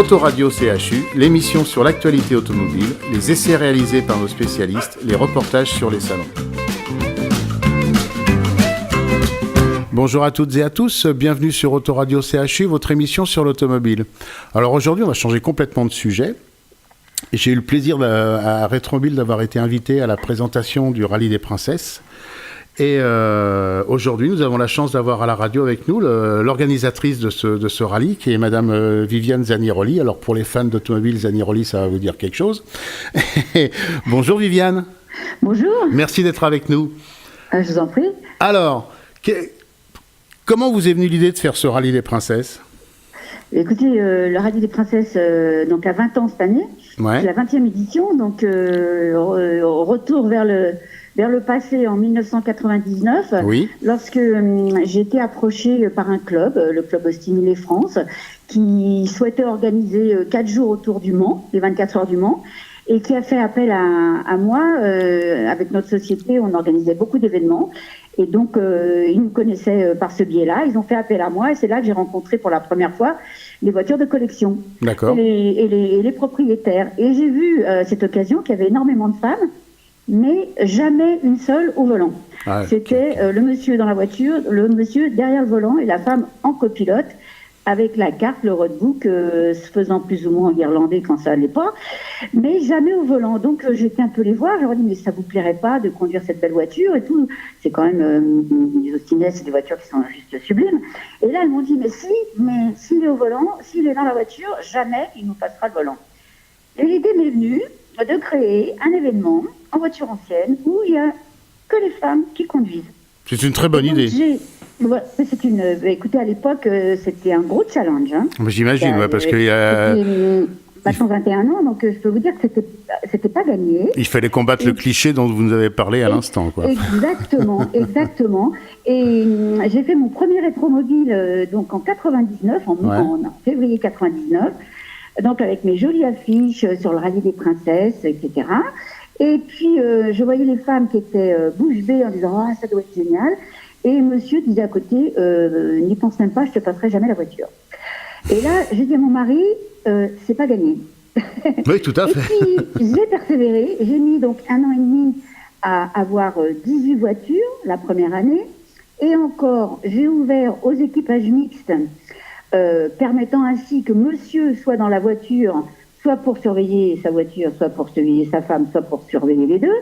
Autoradio CHU, l'émission sur l'actualité automobile, les essais réalisés par nos spécialistes, les reportages sur les salons. Bonjour à toutes et à tous, bienvenue sur Autoradio CHU, votre émission sur l'automobile. Alors aujourd'hui, on va changer complètement de sujet. J'ai eu le plaisir à Rétromobile d'avoir été invité à la présentation du Rallye des Princesses. Et aujourd'hui, nous avons la chance d'avoir à la radio avec nous l'organisatrice de ce rallye, qui est Madame Viviane Zaniroli. Alors pour les fans d'automobile, Zaniroli, ça va vous dire quelque chose. Bonjour Viviane. Bonjour. Merci d'être avec nous. Je vous en prie. Alors, comment vous est venue l'idée de faire ce Rallye des Princesses ? Écoutez, le Rallye des Princesses donc a 20 ans cette année. Ouais. C'est la 20e édition, donc retour vers le passé en 1999, oui. Lorsque j'ai été approchée par un club, le club Stimulé France, qui souhaitait organiser 4 jours autour du Mans, les 24 heures du Mans, et qui a fait appel à moi. Avec notre société, on organisait beaucoup d'événements, et donc ils nous connaissaient par ce biais-là. Ils ont fait appel à moi, et c'est là que j'ai rencontré pour la première fois les voitures de collection. D'accord. Et les propriétaires. Et j'ai vu cette occasion qu'il y avait énormément de femmes, mais jamais une seule au volant. Ah, c'était okay. Le monsieur dans la voiture, le monsieur derrière le volant et la femme en copilote, avec la carte, le roadbook, se faisant plus ou moins en irlandais quand ça allait pas, mais jamais au volant. Donc j'étais un peu les voir, je leur ai dit mais ça vous plairait pas de conduire cette belle voiture et tout. C'est quand même des Austinets, c'est des voitures qui sont juste sublimes. Et là elles m'ont dit mais s'il est au volant, s'il est dans la voiture, jamais il nous passera le volant. Et l'idée m'est venue de créer un événement en voiture ancienne où il n'y a que les femmes qui conduisent. C'est une très bonne idée. Écoutez, à l'époque, c'était un gros challenge. Hein. J'imagine, parce qu'il y a... Maintenant 21 ans, donc je peux vous dire que c'était pas gagné. Il fallait combattre le cliché dont vous nous avez parlé à l'instant, quoi. Exactement, exactement. Et j'ai fait mon premier rétromobile donc en 99, en février 99, donc avec mes jolies affiches sur le Rallye des Princesses, etc. Et puis je voyais les femmes qui étaient bouche bée en disant « Ah, ça doit être génial ». Et monsieur disait à côté, n'y pense même pas, je te passerai jamais la voiture. Et là, j'ai dit à mon mari, c'est pas gagné. Oui, tout à fait. Et puis, j'ai persévéré. J'ai mis donc 1 an et demi à avoir 18 voitures la première année. Et encore, j'ai ouvert aux équipages mixtes, permettant ainsi que monsieur soit dans la voiture, soit pour surveiller sa voiture, soit pour surveiller sa femme, soit pour surveiller les deux,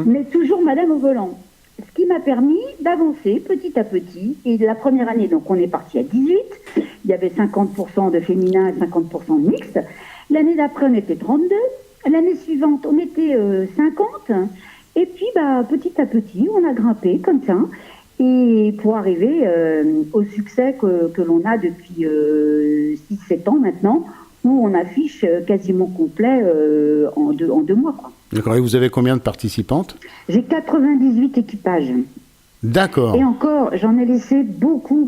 mais toujours madame au volant. Ce qui m'a permis d'avancer petit à petit. Et la première année, donc on est parti à 18. Il y avait 50% de féminin et 50% de mixte. L'année d'après, on était 32. L'année suivante, on était 50. Et puis, petit à petit, on a grimpé comme ça. Et pour arriver au succès que l'on a depuis 6-7 ans maintenant, où on affiche quasiment complet en deux mois, quoi. D'accord. Et vous avez combien de participantes ? J'ai 98 équipages. D'accord. Et encore, j'en ai laissé beaucoup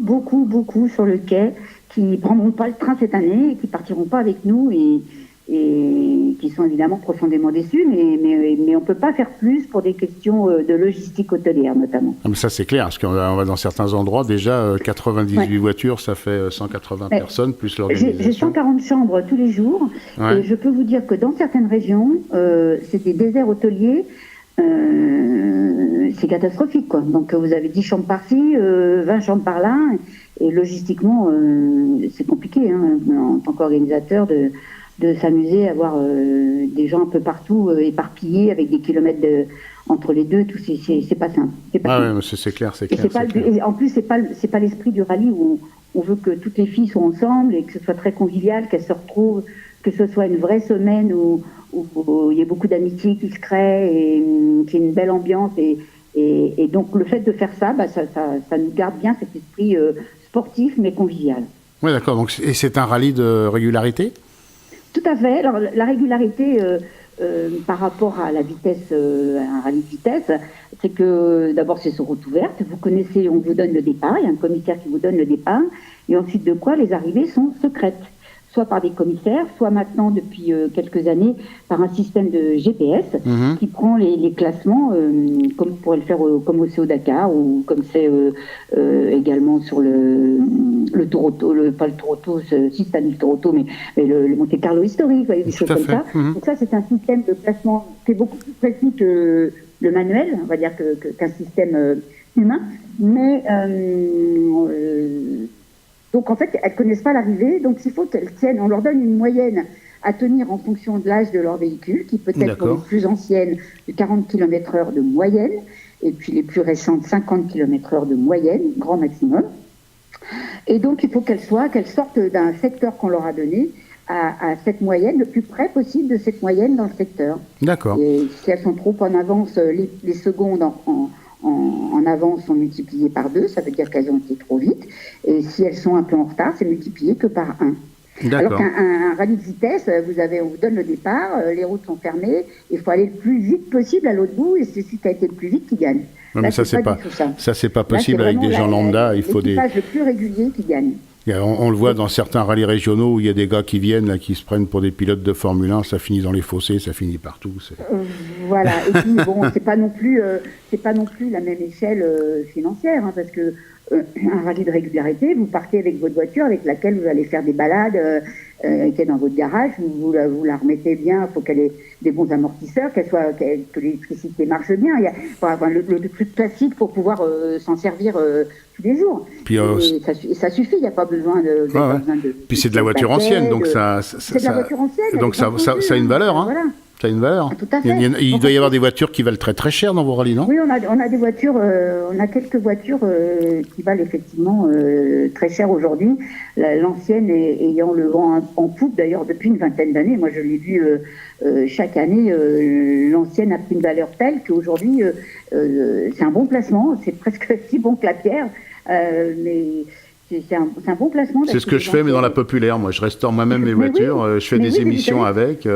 sur le quai qui ne prendront pas le train cette année et qui ne partiront pas avec nous et qui sont évidemment profondément déçus, mais on ne peut pas faire plus pour des questions de logistique hôtelière notamment. Ah, mais ça c'est clair, parce qu'on va dans certains endroits, déjà 98 voitures, ça fait 180 personnes, plus l'organisation. J'ai 140 chambres tous les jours, et je peux vous dire que dans certaines régions, c'est des déserts hôteliers, c'est catastrophique, quoi. Donc vous avez 10 chambres par-ci, 20 chambres par-là, et logistiquement, c'est compliqué, hein, en tant qu'organisateur de s'amuser à avoir des gens un peu partout éparpillés avec des kilomètres entre les deux, tout c'est pas simple. C'est clair, c'est clair. Et en plus, c'est pas l'esprit du rallye où on veut que toutes les filles soient ensemble et que ce soit très convivial, qu'elles se retrouvent, que ce soit une vraie semaine où il y a beaucoup d'amitié qui se crée et qu'il y ait une belle ambiance et donc le fait de faire ça, ça nous garde bien cet esprit sportif mais convivial. Oui, d'accord. Donc, et c'est un rallye de régularité ? Tout à fait. Alors, la régularité par rapport à la vitesse, à un rallye de vitesse, c'est que d'abord c'est sur route ouverte. Vous connaissez, on vous donne le départ, il y a un commissaire qui vous donne le départ, et ensuite de quoi les arrivées sont secrètes. soit par des commissaires, soit maintenant, depuis quelques années, par un système de GPS qui prend les classements, comme on pourrait le faire comme au CO Dakar, ou comme c'est également sur le Tour Auto, pas le Tour Auto, si c'est le Tour Auto, mais le Monte Carlo historique, vous voyez, des choses comme ça. Donc ça, c'est un système de classement qui est beaucoup plus précis que le manuel, on va dire qu'un système humain, mais donc en fait elles ne connaissent pas l'arrivée, donc il faut qu'elles tiennent, on leur donne une moyenne à tenir en fonction de l'âge de leur véhicule, qui peut être pour les plus anciennes de 40 km/h de moyenne, et puis les plus récentes 50 km/h de moyenne, grand maximum. Et donc il faut qu'elles sortent d'un secteur qu'on leur a donné à cette moyenne, le plus près possible de cette moyenne dans le secteur. D'accord. Et si elles sont trop en avance, les secondes en avance sont multipliées par 2, ça veut dire qu'elles ont été trop vite. Et si elles sont un peu en retard, c'est multiplié que par 1. Alors qu'un rallye de vitesse, on vous donne le départ, les routes sont fermées, il faut aller le plus vite possible à l'autre bout, et c'est celui qui a été le plus vite qui gagne. Non, mais ça, c'est pas possible avec des gens lambda. Il faut l'équipage le plus régulier qui gagne. On le voit dans certains rallyes régionaux où il y a des gars qui viennent, là, qui se prennent pour des pilotes de Formule 1, ça finit dans les fossés, ça finit partout. Voilà, et puis bon, c'est pas non plus la même échelle financière, parce que un rallye de régularité, vous partez avec votre voiture avec laquelle vous allez faire des balades, qui est dans votre garage, vous la remettez bien, il faut qu'elle ait des bons amortisseurs, que l'électricité marche bien. Il y a le truc classique pour pouvoir s'en servir tous les jours. Puis, ça suffit, il n'y a pas besoin de... Puis c'est de la voiture ancienne, donc c'est de la voiture ancienne. Donc ça a une valeur, hein. Voilà. Ça a une valeur. Tout à fait. Il doit y avoir des voitures qui valent très très cher dans vos rallyes, non? Oui, on a des voitures, on a quelques voitures qui valent effectivement très cher aujourd'hui. L'ancienne ayant le vent en poupe, d'ailleurs, depuis une vingtaine d'années. Moi, je l'ai vu chaque année. L'ancienne a pris une valeur telle qu'aujourd'hui, c'est un bon placement. C'est presque si bon que la pierre. Mais c'est un bon placement. C'est ce que je fais, mais dans la populaire. Moi, je restaure moi-même mes voitures. Je fais des émissions avec.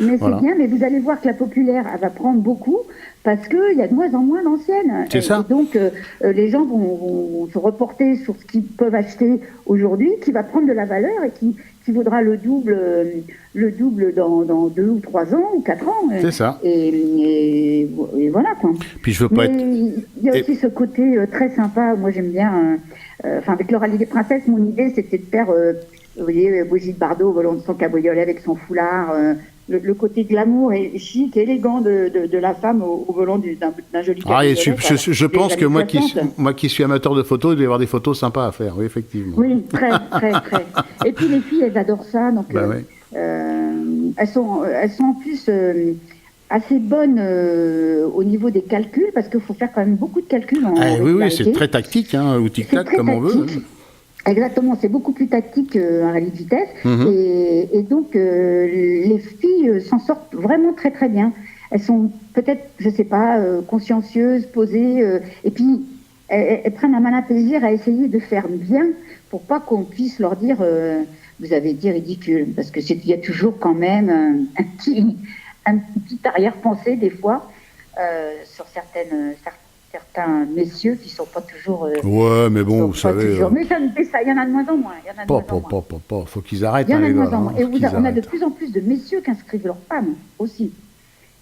Mais voilà. C'est bien, mais vous allez voir que la populaire, elle va prendre beaucoup parce qu'il y a de moins en moins d'anciennes. C'est ça. Et donc, les gens vont se reporter sur ce qu'ils peuvent acheter aujourd'hui, qui va prendre de la valeur et qui vaudra le double dans 2 ou 3 ans ou 4 ans. C'est ça. Et voilà, quoi. Puis je veux pas Il y a aussi ce côté très sympa. Moi, j'aime bien... avec le rallye des princesses, mon idée, c'était de faire, vous voyez, Brigitte Bardot au volant de son cabriolet avec son foulard, le côté glamour et chic et élégant de la femme au volant d'un joli cabriolet. Je pense que moi qui suis amateur de photos, il doit y avoir des photos sympas à faire, oui, effectivement. Oui, très, très, très. Et puis les filles, elles adorent ça, donc elles sont en plus... assez bonne au niveau des calculs, parce qu'il faut faire quand même beaucoup de calculs. Oui, c'est très tactique, ou tic-tac, comme on veut. Exactement, c'est beaucoup plus tactique qu'un rallye de vitesse. Et donc, les filles s'en sortent vraiment très très bien. Elles sont peut-être, je sais pas, consciencieuses, posées, et puis elles prennent un malin plaisir à essayer de faire bien pour pas qu'on puisse leur dire vous avez dit ridicule, parce que il y a toujours quand même un petit arrière-pensée des fois sur certains messieurs qui sont pas toujours... ouais, mais bon, vous savez... Mais ça, il y en a de moins en moins. Faut qu'ils arrêtent. Il y en a de moins en moins. Et on a de plus en plus de messieurs qui inscrivent leurs femmes aussi.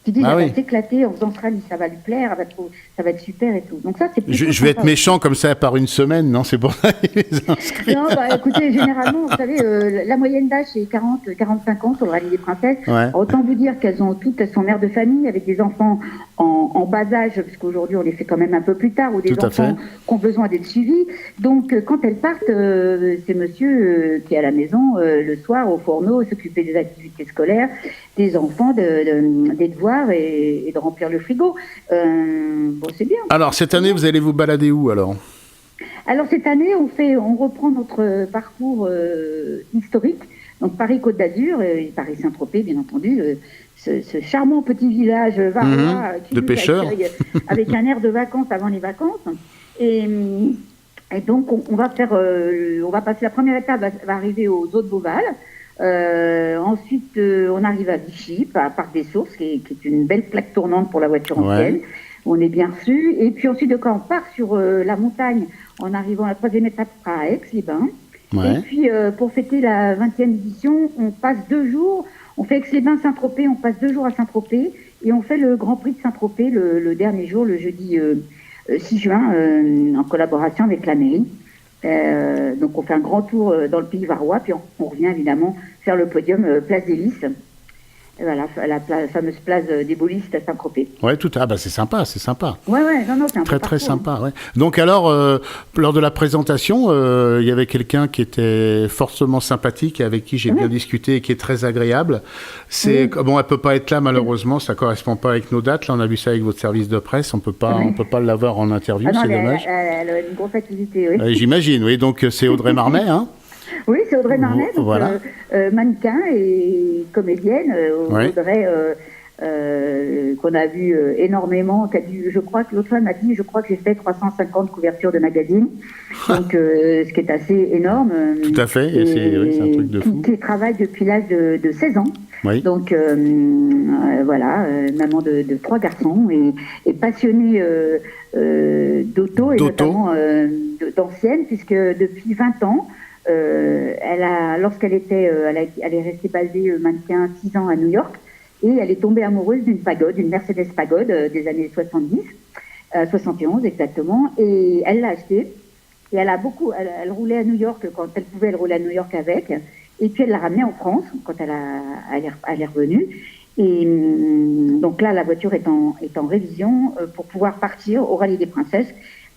Qui disent, elle va s'éclater en faisant ce rallye, ça va lui plaire, ça va être super et tout. Donc ça, c'est je vais être méchant comme ça par une semaine, non? C'est pour ça qu'ils les inscrivent. Non, écoutez, généralement, vous savez, la moyenne d'âge, c'est 40-45 ans sur le rallye des princesses. Ouais. Autant vous dire qu'elles sont mères de famille avec des enfants en bas âge, parce qu'aujourd'hui, on les fait quand même un peu plus tard, ou des enfants qui ont besoin d'être suivis. Donc, quand elles partent, c'est monsieur qui est à la maison le soir au fourneau, s'occuper des activités scolaires, des enfants, des devoirs et de remplir le frigo. C'est bien. Alors, cette année, vous allez vous balader où, alors? Alors, cette année, on reprend notre parcours historique. Donc, Paris-Côte d'Azur et Paris-Saint-Tropez, bien entendu. Ce charmant petit village varois de pêcheurs. Avec un air de vacances avant les vacances. Et donc, on va passer la première étape, va arriver aux Eaux de Beauval. Ensuite, on arrive à Vichy, à Parc des Sources, qui est une belle plaque tournante pour la voiture ancienne. On est bien reçu. Et puis ensuite, quand on part sur la montagne, en arrivant à la troisième étape à Aix-les-Bains. Ouais. Et puis, pour fêter la 20e édition, on passe 2 jours. On fait Aix-les-Bains Saint-Tropez, on passe 2 jours à Saint-Tropez. Et on fait le Grand Prix de Saint-Tropez le dernier jour, le jeudi 6 juin, en collaboration avec la mairie. Donc on fait un grand tour dans le pays varois, puis on revient évidemment faire le podium Place des Lys. Voilà, la fameuse place des Bolistes à Saint-Tropez. Ouais, c'est sympa, c'est sympa. Ouais, non, c'est un Très, peu très partout, sympa, ouais. Donc alors, lors de la présentation, il y avait quelqu'un qui était fortement sympathique et avec qui j'ai bien discuté et qui est très agréable. Bon, elle peut pas être là malheureusement, ça correspond pas avec nos dates. Là, on a vu ça avec votre service de presse, on peut pas l'avoir en interview, c'est dommage. Elle a une grosse activité, oui. J'imagine, oui. Donc c'est Audrey Marmet, hein. Oui, c'est Audrey Marnet, donc, voilà. mannequin et comédienne. Audrey, qu'on a vu énormément, je crois que l'autre fois m'a dit, j'ai fait 350 couvertures de magazines, donc ce qui est assez énorme. Tout à fait, et c'est un truc de fou. Qui travaille depuis l'âge de 16 ans. Oui. Donc voilà, maman de 3 garçons et passionnée d'auto et notamment d'ancienne, puisque depuis 20 ans, lorsqu'elle elle est restée basée mannequin 6 ans à New York, et elle est tombée amoureuse d'une pagode, une Mercedes Pagode des années 71 exactement, et elle l'a achetée. Et elle roulait à New York quand elle pouvait, elle roulait à New York avec. Et puis elle l'a ramenée en France quand elle est revenue. Et donc là, la voiture est en révision pour pouvoir partir au Rallye des Princesses.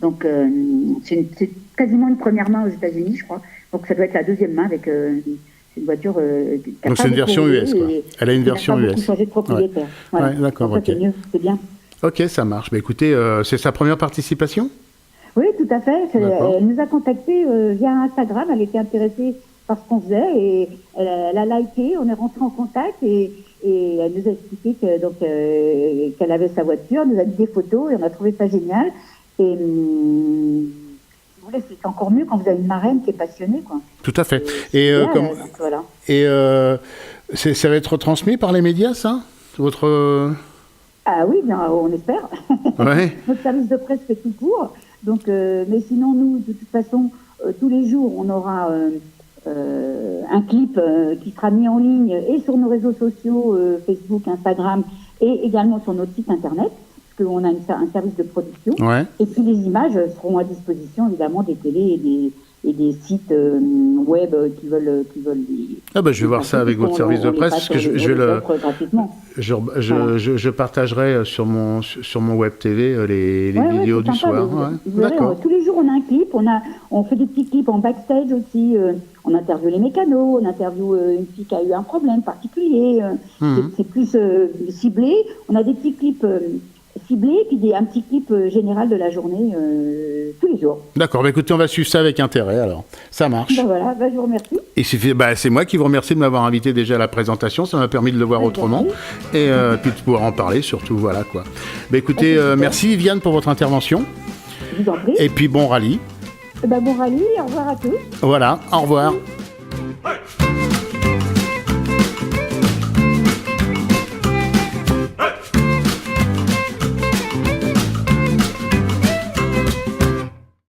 Donc c'est quasiment une première main aux États-Unis, je crois. Donc ça doit être la deuxième main avec une voiture. Donc c'est une version US, quoi. Elle a une version US. Beaucoup changé de propriétaire. Ouais. Voilà. Ouais, d'accord, donc, ok. c'est mieux, c'est bien. Ok, ça marche. Bah, écoutez, c'est sa première participation ? Oui, tout à fait. Elle nous a contactés via Instagram. Elle était intéressée par ce qu'on faisait et elle a liké. On est rentré en contact et elle nous a expliqué qu'elle avait sa voiture, elle nous a dit des photos et on a trouvé ça génial. Et c'est encore mieux quand vous avez une marraine qui est passionnée, quoi. Tout à fait. Voilà. Et ça va être retransmis par les médias, ça ? Ah oui, bien, on espère. Ouais. Notre service de presse fait tout court. Donc, mais sinon, nous, de toute façon, tous les jours, on aura un clip qui sera mis en ligne et sur nos réseaux sociaux, Facebook, Instagram, et également sur notre site internet, parce qu'on a un service de production. Ouais. Et puis les images seront à disposition, évidemment, des télés et des sites web qui veulent Ah bah je vais voir ça avec votre service de presse, parce que je partagerai sur mon web TV les vidéos du soir. Vous verrez, tous les jours on a un clip, on fait des petits clips en backstage aussi, on interviewe les mécanos, on interviewe une fille qui a eu un problème particulier, c'est plus ciblé, on a des petits clips ciblé, puis un petit clip général de la journée tous les jours. D'accord, bah écoutez, on va suivre ça avec intérêt alors. Ça marche. Ben voilà, je vous remercie. Et c'est moi qui vous remercie de m'avoir invité déjà à la présentation, ça m'a permis de le voir autrement et puis de pouvoir en parler surtout, voilà quoi. Bah écoutez, merci Viviane pour votre intervention. Je vous en prie. Et puis bon rallye. Bon rallye, au revoir à tous. Voilà, au revoir.